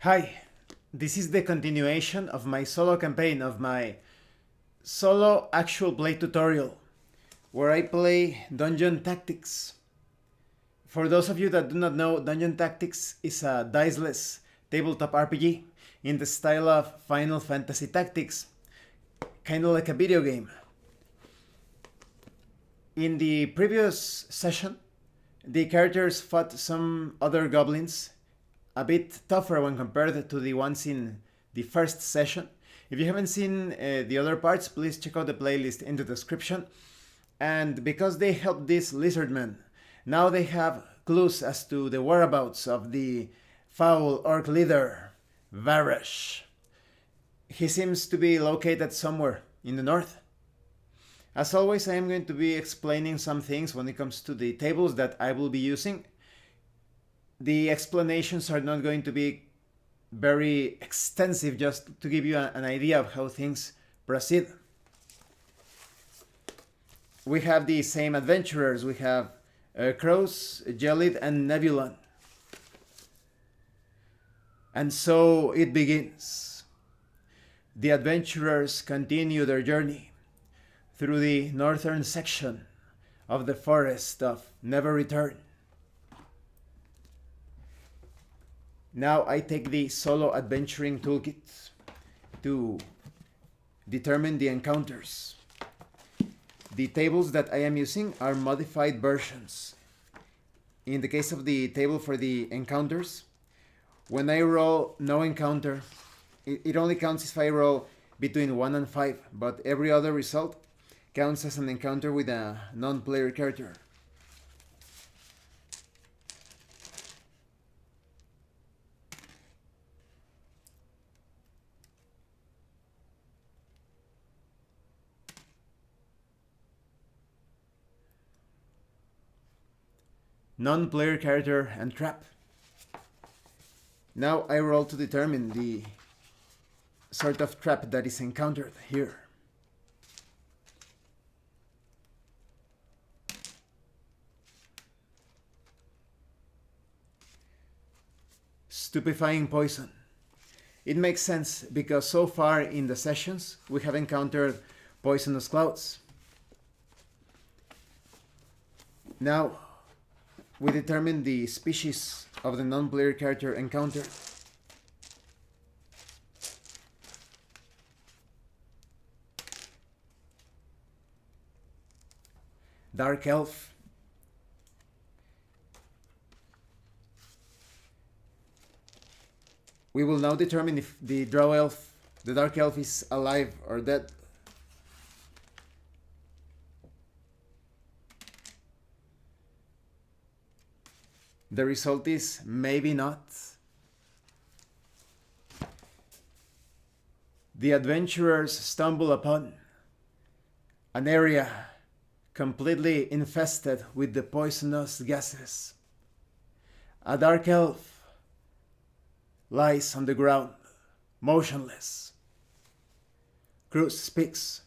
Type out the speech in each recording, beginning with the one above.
Hi, this is the continuation of my solo campaign of my solo actual play tutorial, where I play Dungeon Tactics. For those of you that do not know, Dungeon Tactics is a diceless tabletop RPG in the style of Final Fantasy Tactics, kind of like a video game. In the previous session, the characters fought some other goblins, a bit tougher when compared to the ones in the first session. If you haven't seen the other parts, please check out the playlist in the description. And because they helped these lizardmen, now they have clues as to the whereabouts of the foul orc leader, Varesh. He seems to be located somewhere in the north. As always, I am going to be explaining some things when it comes to the tables that I will be using. The explanations are not going to be very extensive, just to give you an idea of how things proceed. We have the same adventurers. We have Crows, Gelid, and Nebulon. And so it begins. The adventurers continue their journey through the northern section of the forest of Never Return. Now I take the Solo Adventuring Toolkit to determine the encounters. The tables that I am using are modified versions. In the case of the table for the encounters, when I roll no encounter, it only counts if I roll between 1 and 5, but every other result counts as an encounter with a non-player character. Non-player character and trap. Now I roll to determine the sort of trap that is encountered here. Stupefying poison. It makes sense because so far in the sessions we have encountered poisonous clouds. Now we determine the species of the non-player character encountered. Dark Elf. We will now determine if the Dark Elf is alive or dead. The result is maybe not. The adventurers stumble upon an area completely infested with the poisonous gases. A dark elf lies on the ground, motionless. Cruz speaks.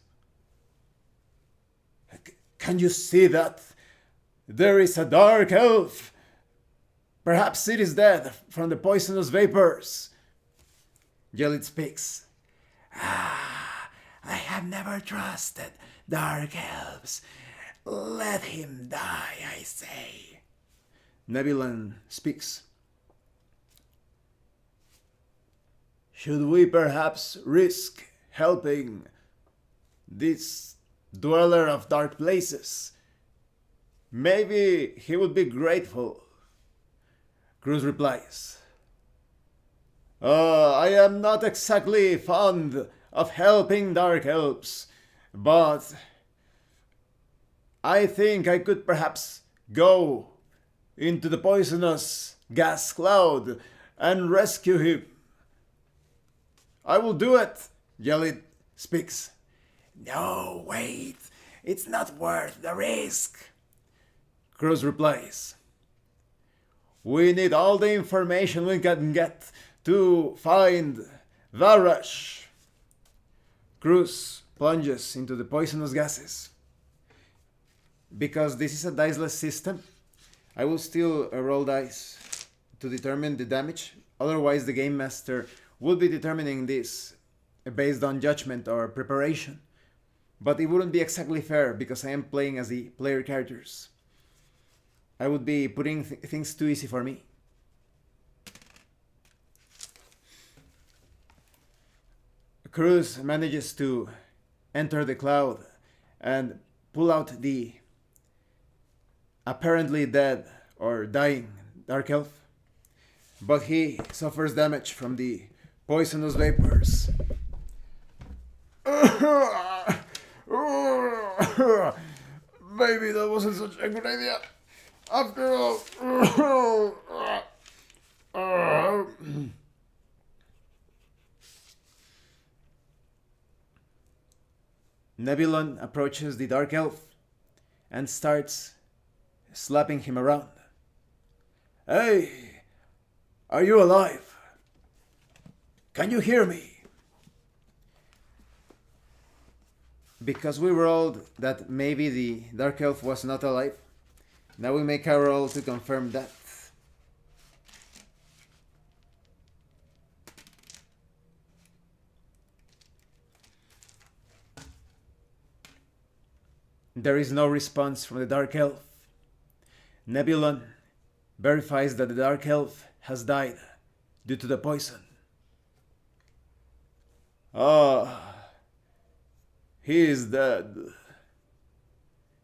Can you see that? There is a dark elf. Perhaps it is dead from the poisonous vapors. Gelid speaks. I have never trusted dark elves. Let him die, I say. Nebulon speaks. Should we perhaps risk helping this dweller of dark places? Maybe he would be grateful. Cruz replies. I am not exactly fond of helping dark elves, but I think I could perhaps go into the poisonous gas cloud and rescue him. I will do it, Gelid speaks. No, wait. It's not worth the risk. Cruz replies. We need all the information we can get to find Varesh. Cruz plunges into the poisonous gases. Because this is a diceless system, I will still roll dice to determine the damage. Otherwise, the game master will be determining this based on judgment or preparation. But it wouldn't be exactly fair because I am playing as the player characters. I would be putting things too easy for me. Cruz manages to enter the cloud and pull out the apparently dead or dying Dark Elf, but he suffers damage from the poisonous vapors. Maybe that wasn't such a good idea. After all. Nebulon approaches the Dark Elf and starts slapping him around. Hey, are you alive? Can you hear me? Because we rolled that maybe the Dark Elf was not alive, now we make a roll to confirm that. There is no response from the Dark Elf. Nebulon verifies that the Dark Elf has died due to the poison. He is dead.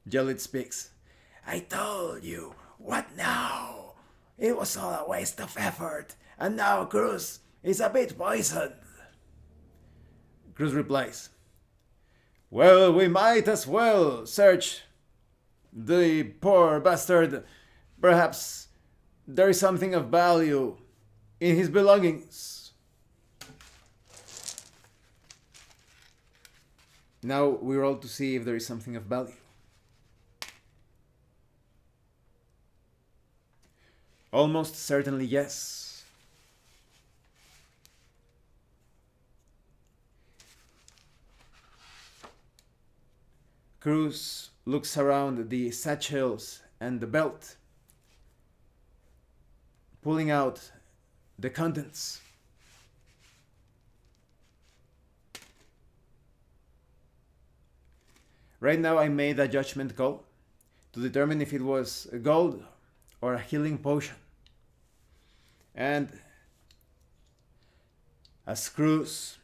Jellit speaks. I told you, what now? It was all a waste of effort, and now Cruz is a bit poisoned. Cruz replies, well, we might as well search the poor bastard. Perhaps there is something of value in his belongings. Now we roll to see if there is something of value. Almost certainly yes. Cruz looks around the satchels and the belt, pulling out the contents. Right now I made a judgment call to determine if it was a gold or a healing potion. And as Cruz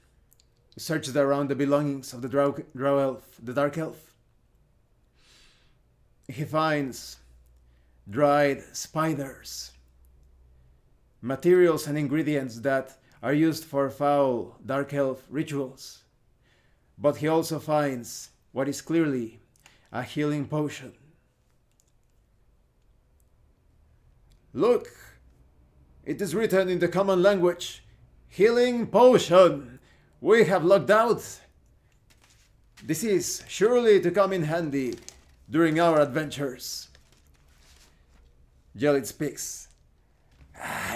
searches around the belongings of the the Dark Elf, he finds dried spiders, materials and ingredients that are used for foul Dark Elf rituals. But he also finds what is clearly a healing potion. Look, it is written in the common language, healing potion. We have lucked out. This is surely to come in handy during our adventures. Jellit speaks.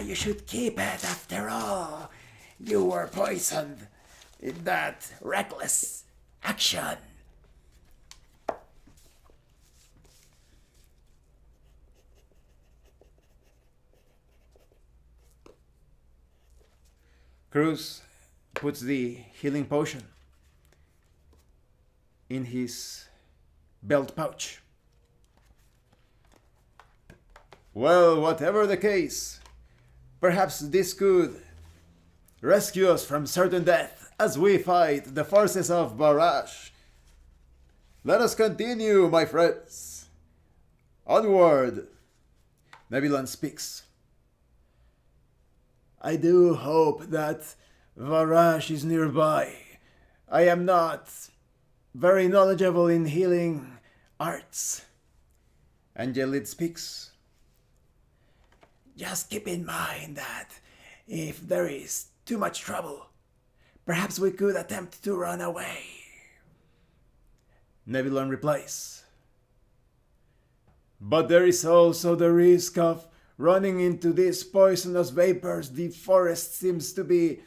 You should keep it after all. You were poisoned in that reckless action. Cruz puts the healing potion in his belt pouch. Well, whatever the case, perhaps this could rescue us from certain death as we fight the forces of Barash. Let us continue, my friends. Onward. Nebulon speaks. I do hope that Varash is nearby. I am not very knowledgeable in healing arts. And Jellit speaks. Just keep in mind that if there is too much trouble, perhaps we could attempt to run away. Nebulon replies. But there is also the risk of running into these poisonous vapors. The forest seems to be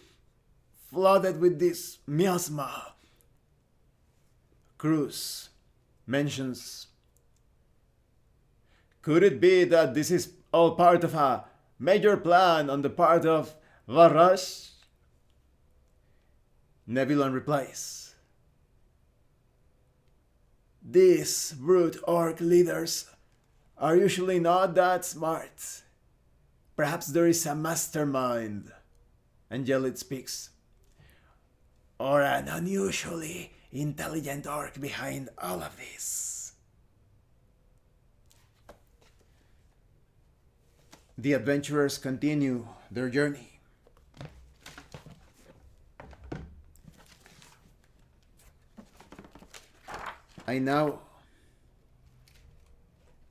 flooded with this miasma. Cruz mentions. Could it be that this is all part of a Major plan on the part of Varash? Nebulon replies, these brute orc leaders are usually not that smart. Perhaps there is a mastermind. Angelit speaks. Or an unusually intelligent orc behind all of this. The adventurers continue their journey. I now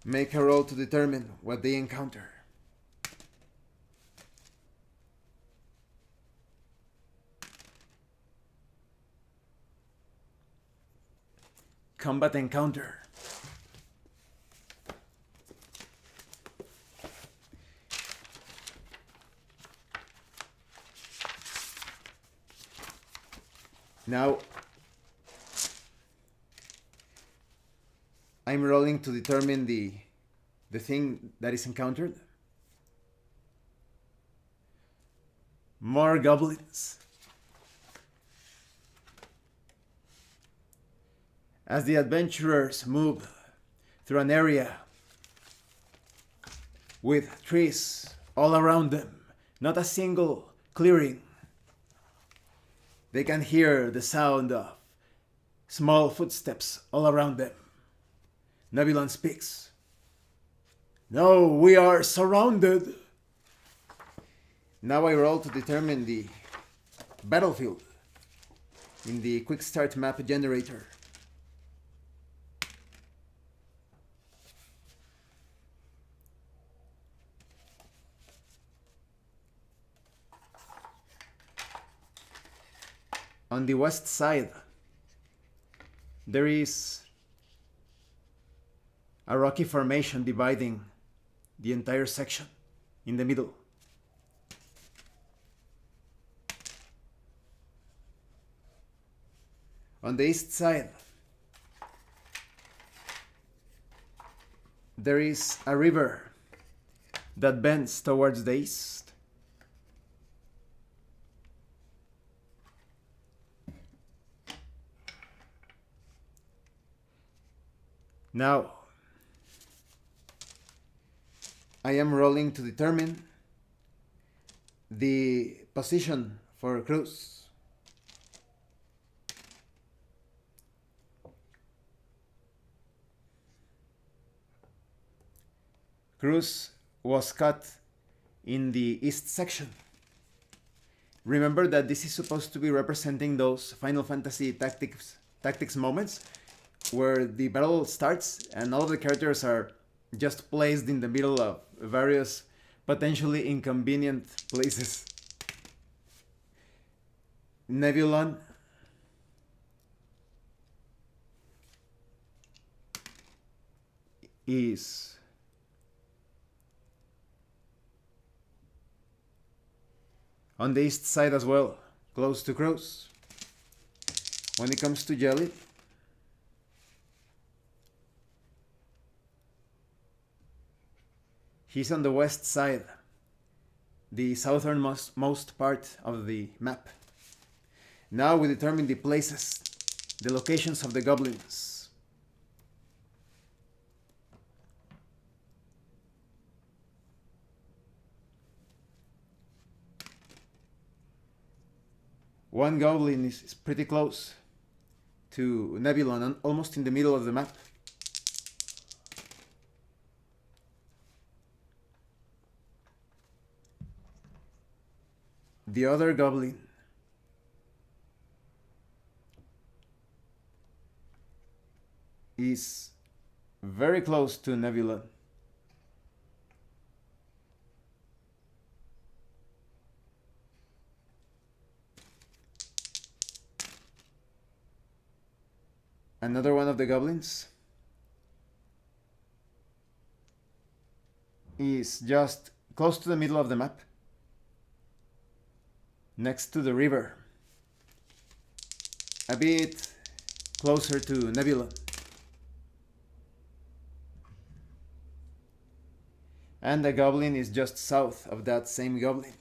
make a roll to determine what they encounter. Combat encounter. Now, I'm rolling to determine the thing that is encountered. More goblins. As the adventurers move through an area with trees all around them, not a single clearing, they can hear the sound of small footsteps all around them. Nebulon speaks. No, we are surrounded. Now I roll to determine the battlefield in the quick start map generator. On the west side, there is a rocky formation dividing the entire section in the middle. On the east side, there is a river that bends towards the east. Now, I am rolling to determine the position for Cruz. Cruz was cut in the east section. Remember that this is supposed to be representing those Final Fantasy tactics moments where the battle starts and all of the characters are just placed in the middle of various potentially inconvenient places. Nebulon is on the east side as well, close to Cruz. When it comes to Jelly, he's on the west side, the southernmost part of the map. Now we determine the places, the locations of the goblins. One goblin is pretty close to Nebulon, almost in the middle of the map. The other goblin is very close to Nebulon. Another one of the goblins is just close to the middle of the map, next to the river, a bit closer to Nebulon. And the goblin is just south of that same goblin.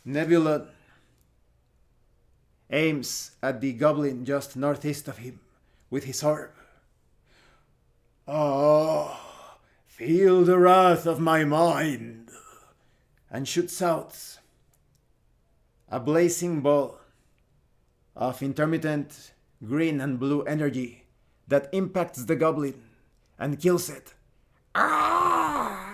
Nebula aims at the goblin just northeast of him with his orb. "Oh, feel the wrath of my mind," and shoots out a blazing ball of intermittent green and blue energy that impacts the goblin and kills it. Ah!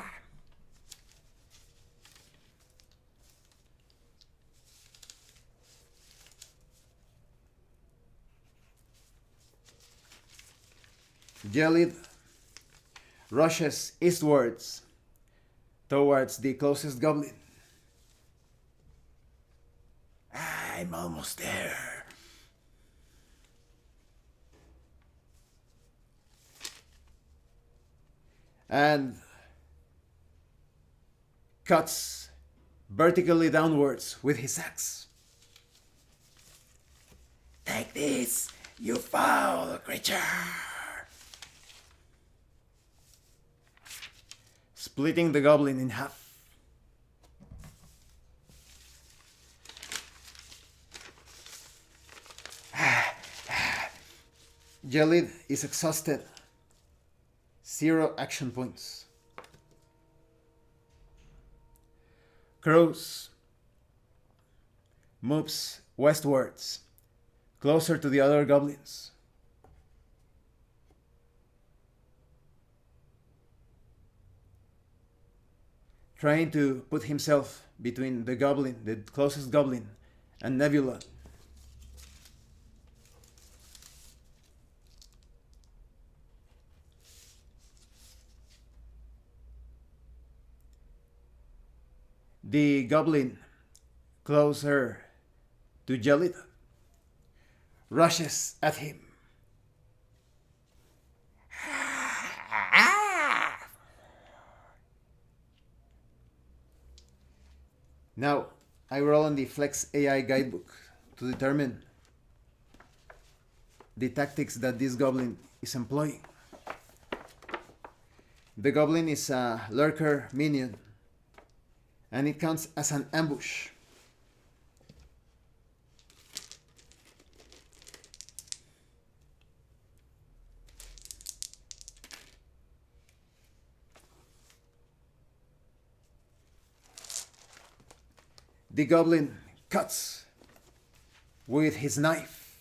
Gelid rushes eastwards towards the closest goblin. "I'm almost there." And cuts vertically downwards with his axe. "Take this, you foul creature!" Splitting the goblin in half. Gelid is exhausted. 0 action points. Crows moves westwards, closer to the other goblins. Trying to put himself between the goblin, the closest goblin, and Nebula. The goblin, closer to Gelid, rushes at him. Now, I roll on the FlexAI Guidebook to determine the tactics that this goblin is employing. The goblin is a lurker minion, and it counts as an ambush. The goblin cuts with his knife,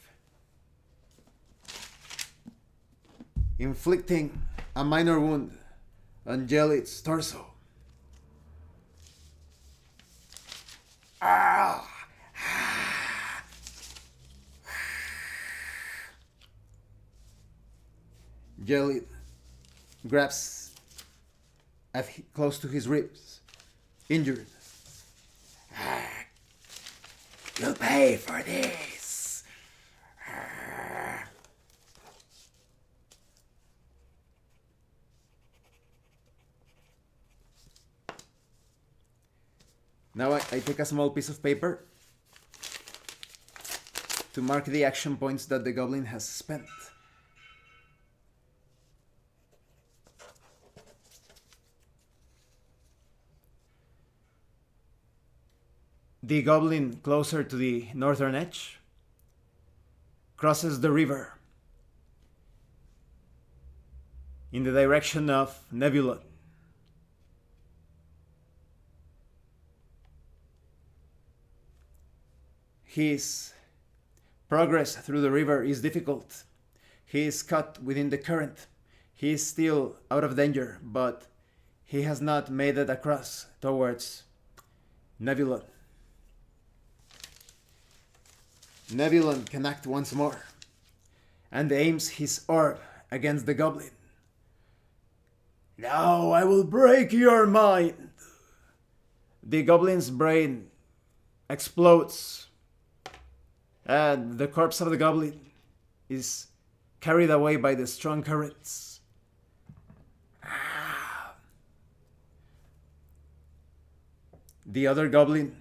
inflicting a minor wound on Gelid's torso. Gelid grabs close to his ribs, injured. "You'll pay for this." Now I take a small piece of paper to mark the action points that the goblin has spent. The goblin closer to the northern edge crosses the river in the direction of Nebula. His progress through the river is difficult. He is caught within the current. He is still out of danger, but he has not made it across towards Nebula. Nebulon can act once more and aims his orb against the goblin. "Now I will break your mind." The goblin's brain explodes and the corpse of the goblin is carried away by the strong currents. The other goblin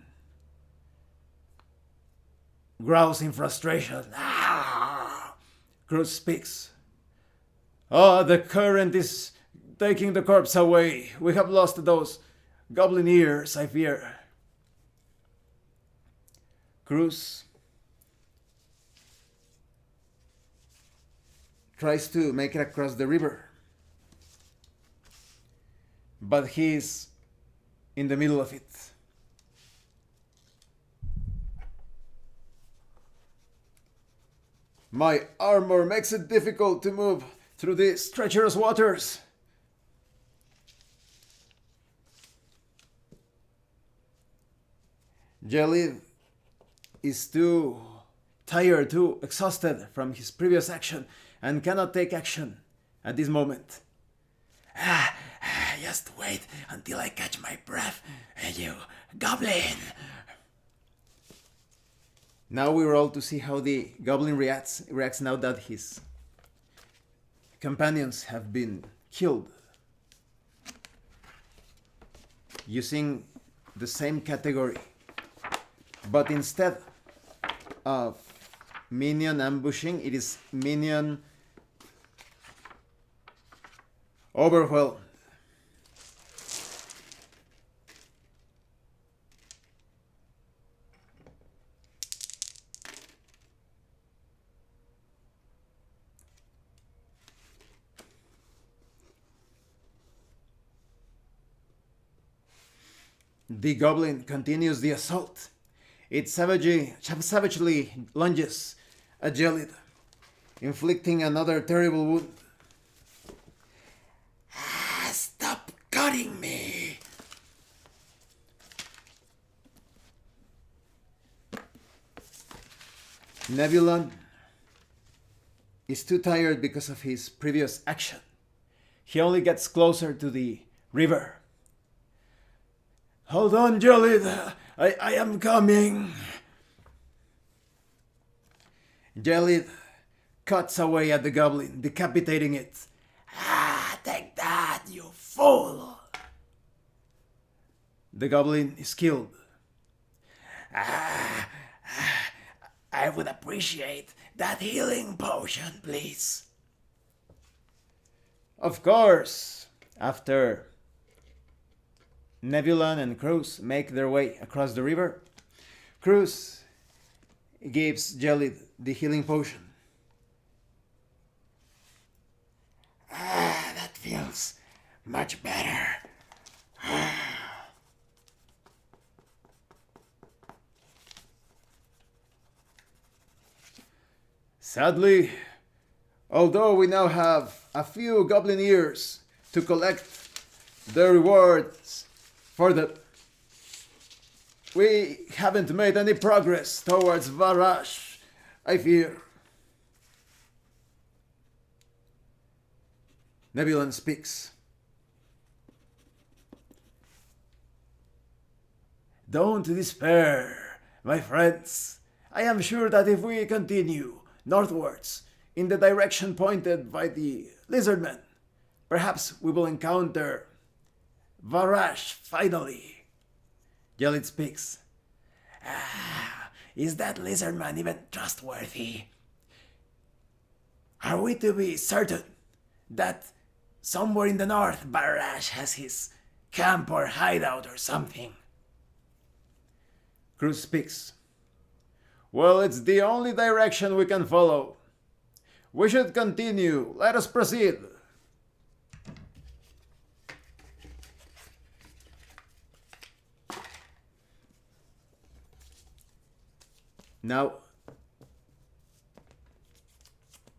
growls in frustration. Ah! Cruz speaks. Oh, the current is taking the corpse away. We have lost those goblin ears, I fear. Cruz tries to make it across the river, but he's in the middle of it. My armor makes it difficult to move through these treacherous waters. Jelly is too tired, too exhausted from his previous action and cannot take action at this moment. Just wait until I catch my breath, you goblin! Now we roll to see how the goblin reacts now that his companions have been killed. Using the same category, but instead of minion ambushing, it is minion overwhelmed. The goblin continues the assault. It savagely lunges at Jelid, inflicting another terrible wound. Stop cutting me! Nebulon is too tired because of his previous action. He only gets closer to the river. Hold on, Jelid! I am coming! Jelid cuts away at the goblin, decapitating it. Take that, you fool! The goblin is killed. I would appreciate that healing potion, please. Of course, after Nebulon and Cruz make their way across the river, Cruz gives Jelid the healing potion. That feels much better. Sadly, although we now have a few goblin ears to collect the rewards for them, we haven't made any progress towards Varash, I fear. Nebulon speaks. Don't despair, my friends. I am sure that if we continue northwards in the direction pointed by the lizardmen, perhaps we will encounter Varash finally. Jelid speaks. Is that lizardman even trustworthy? Are we to be certain that somewhere in the north Varash has his camp or hideout or something? Cruz speaks. Well, it's the only direction we can follow. We should continue. Let us proceed. Now,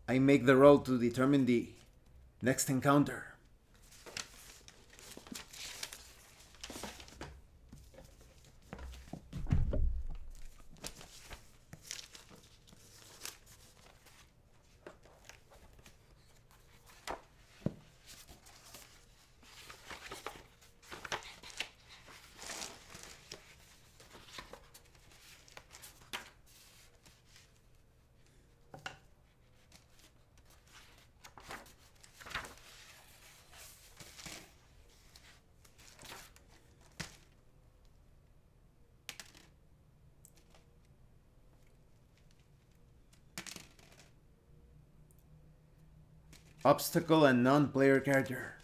I make the roll to determine the next encounter. Obstacle and non-player character.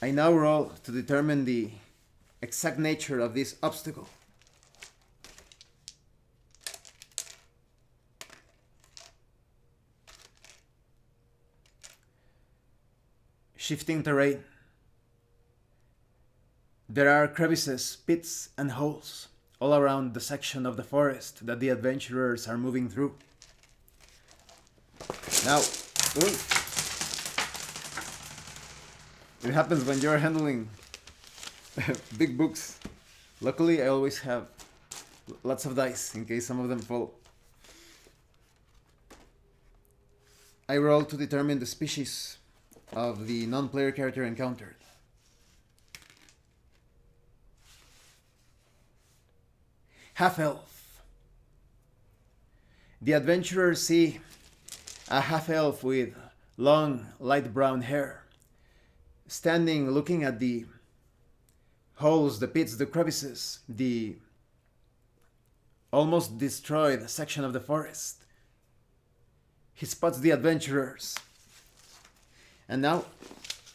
I now roll to determine the exact nature of this obstacle. Shifting terrain. There are crevices, pits, and holes all around the section of the forest that the adventurers are moving through. Now, it happens when you're handling big books. Luckily, I always have lots of dice in case some of them fall. I roll to determine the species of the non-player character encountered. Half-elf. The adventurers see a half-elf with long, light brown hair, standing looking at the holes, the pits, the crevices, the almost destroyed section of the forest. He spots the adventurers. And now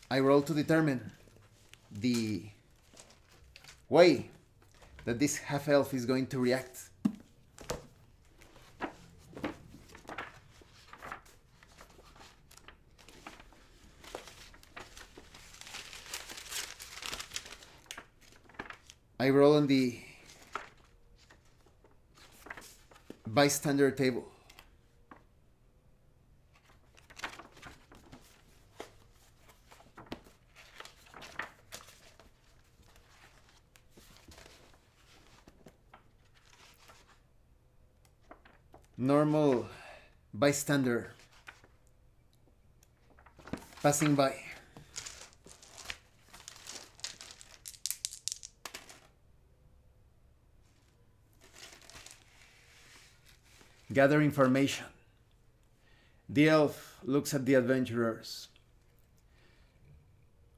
I roll to determine the way that this half-elf is going to react. I roll on the bystander table. Normal bystander passing by. Gather information. The elf looks at the adventurers.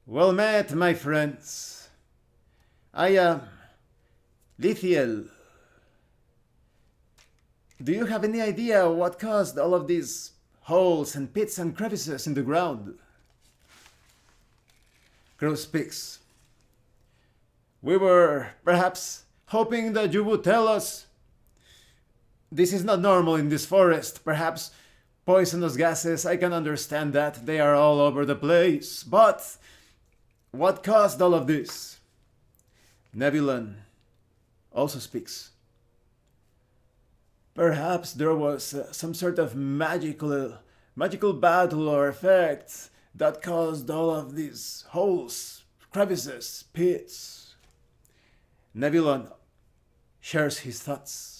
Well met, my friends. I am Lithiel. Do you have any idea what caused all of these holes and pits and crevices in the ground? Crow speaks. We were perhaps hoping that you would tell us. This is not normal in this forest. Perhaps poisonous gases, I can understand that. They are all over the place. But what caused all of this? Nebulon also speaks. Perhaps there was some sort of magical battle or effect that caused all of these holes, crevices, pits. Nebulon shares his thoughts.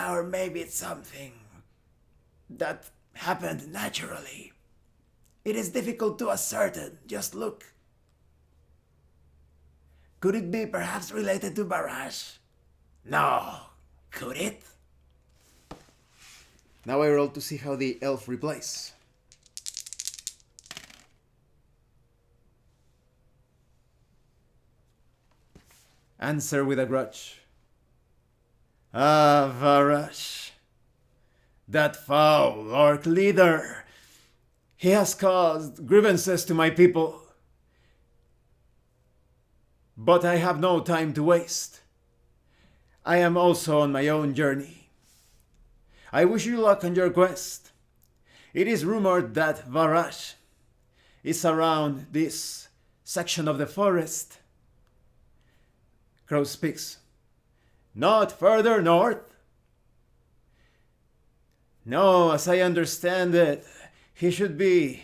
Or maybe it's something that happened naturally. It is difficult to ascertain. Just look. Could it be perhaps related to barrage? No. Could it? Now I roll to see how the elf replies. Answer with a grudge. Ah, Varash. That foul orc leader. He has caused grievances to my people. But I have no time to waste. I am also on my own journey. I wish you luck on your quest. It is rumored that Varash is around this section of the forest. Crow speaks. Not further north? No, as I understand it, he should be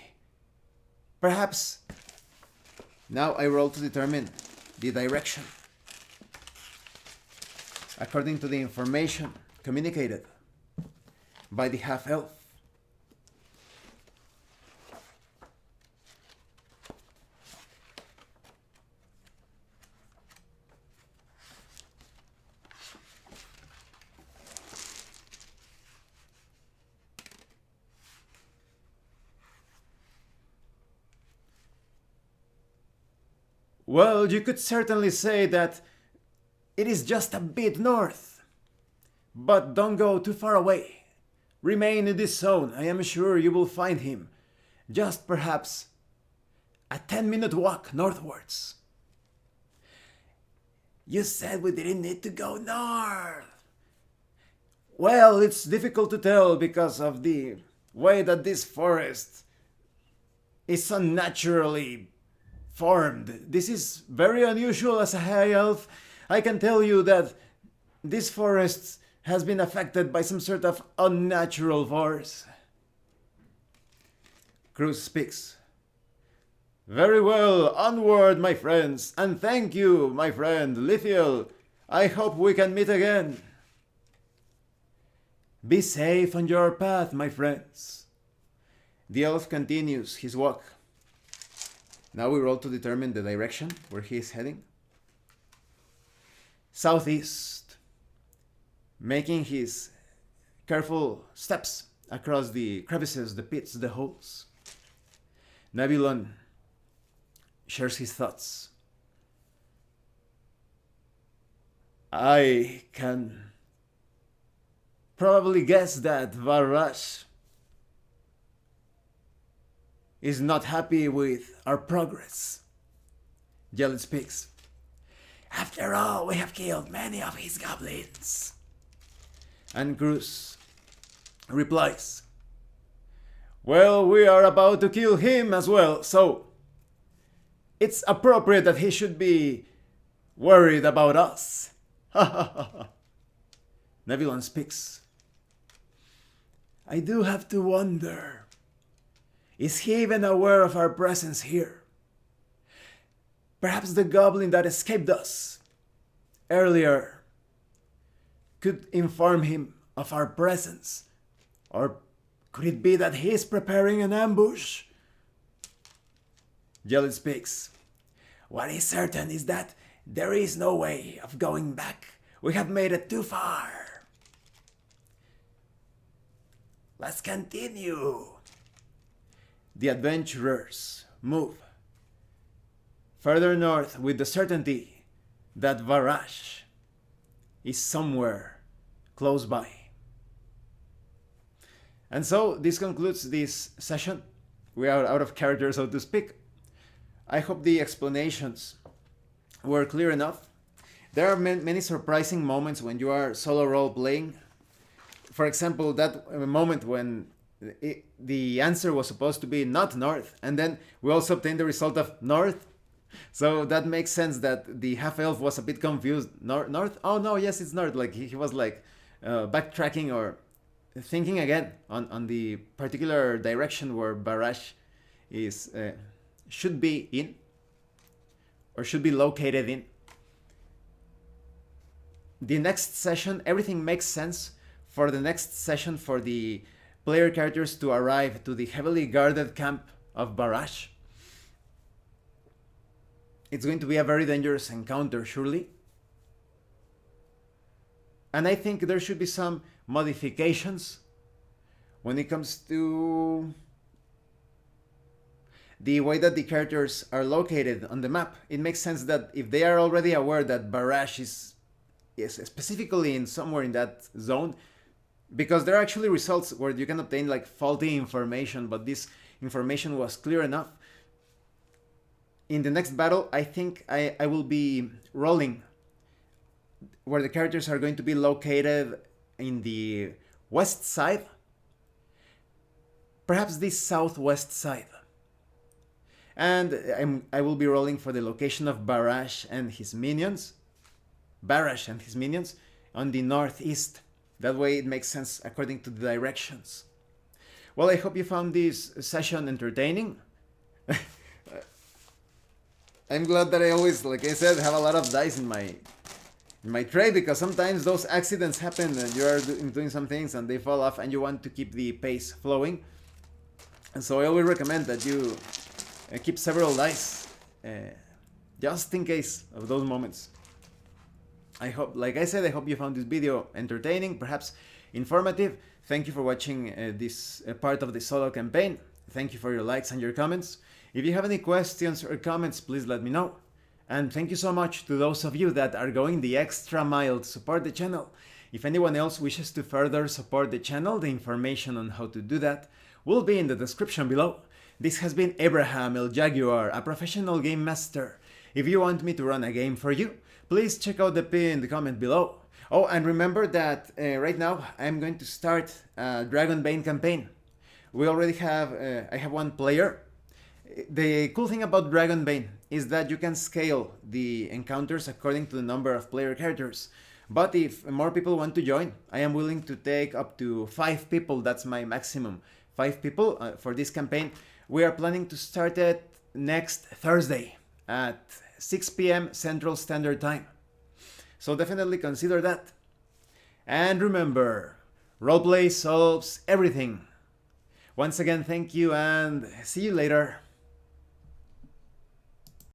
perhaps. Now I roll to determine the direction. According to the information communicated by the half-elf. Well, you could certainly say that it is just a bit north. But don't go too far away. Remain in this zone. I am sure you will find him. Just perhaps a 10-minute walk northwards. You said we didn't need to go north. Well, it's difficult to tell because of the way that this forest is unnaturally formed. This is very unusual as a high elf. I can tell you that this forest has been affected by some sort of unnatural force. Cruz speaks. Very well, onward, my friends, and thank you, my friend Lithiel. I hope we can meet again. Be safe on your path, my friends. The elf continues his walk. Now we roll to determine the direction where he is heading. Southeast, making his careful steps across the crevices, the pits, the holes. Nebulon shares his thoughts. I can probably guess that Varash is not happy with our progress. Jellet speaks. After all, we have killed many of his goblins. And Cruz replies, well, we are about to kill him as well, so it's appropriate that he should be worried about us. Nebulon speaks. I do have to wonder, is he even aware of our presence here? Perhaps the goblin that escaped us earlier could inform him of our presence. Or could it be that he is preparing an ambush? Jelly speaks. What is certain is that there is no way of going back. We have made it too far. Let's continue. The adventurers move further north with the certainty that Varash is somewhere close by. And so this concludes this session. We are out of character, so to speak. I hope the explanations were clear enough. There are many surprising moments when you are solo role playing. For example, that moment when the answer was supposed to be not north, and then we also obtained the result of north. So that makes sense that the half-elf was a bit confused. North? Oh no, yes, it's north. Like he was like backtracking or thinking again on the particular direction where Barash is should be in, or should be located in. The next session, everything makes sense for the next session for the player characters to arrive to the heavily guarded camp of Barash. It's going to be a very dangerous encounter, surely. And I think there should be some modifications when it comes to the way that the characters are located on the map. It makes sense that if they are already aware that Barash is specifically in somewhere in that zone, because there are actually results where you can obtain like faulty information, but this information was clear enough. In the next battle, I think I will be rolling where the characters are going to be located in the west side, perhaps the southwest side. And I will be rolling for the location of Barash and his minions on the northeast. That way it makes sense according to the directions. Well, I hope you found this session entertaining. I'm glad that I always, like I said, have a lot of dice in my tray, because sometimes those accidents happen and you are doing some things and they fall off and you want to keep the pace flowing. And so I always recommend that you keep several dice just in case of those moments. I hope, like I said, I hope you found this video entertaining, perhaps informative. Thank you for watching this part of the solo campaign. Thank you for your likes and your comments. If you have any questions or comments, please let me know. And thank you so much to those of you that are going the extra mile to support the channel. If anyone else wishes to further support the channel, the information on how to do that will be in the description below. This has been Abraham El Jaguar, a professional game master. If you want me to run a game for you, please check out the pinned comment below. Oh, and remember that right now I'm going to start a Dragonbane campaign. We already have, I have one player. The cool thing about Dragonbane is that you can scale the encounters according to the number of player characters. But if more people want to join, I am willing to take up to 5 people. That's my maximum. 5 people for this campaign. We are planning to start it next Thursday at 6 p.m. Central Standard Time. So definitely consider that. And remember, roleplay solves everything. Once again, thank you and see you later.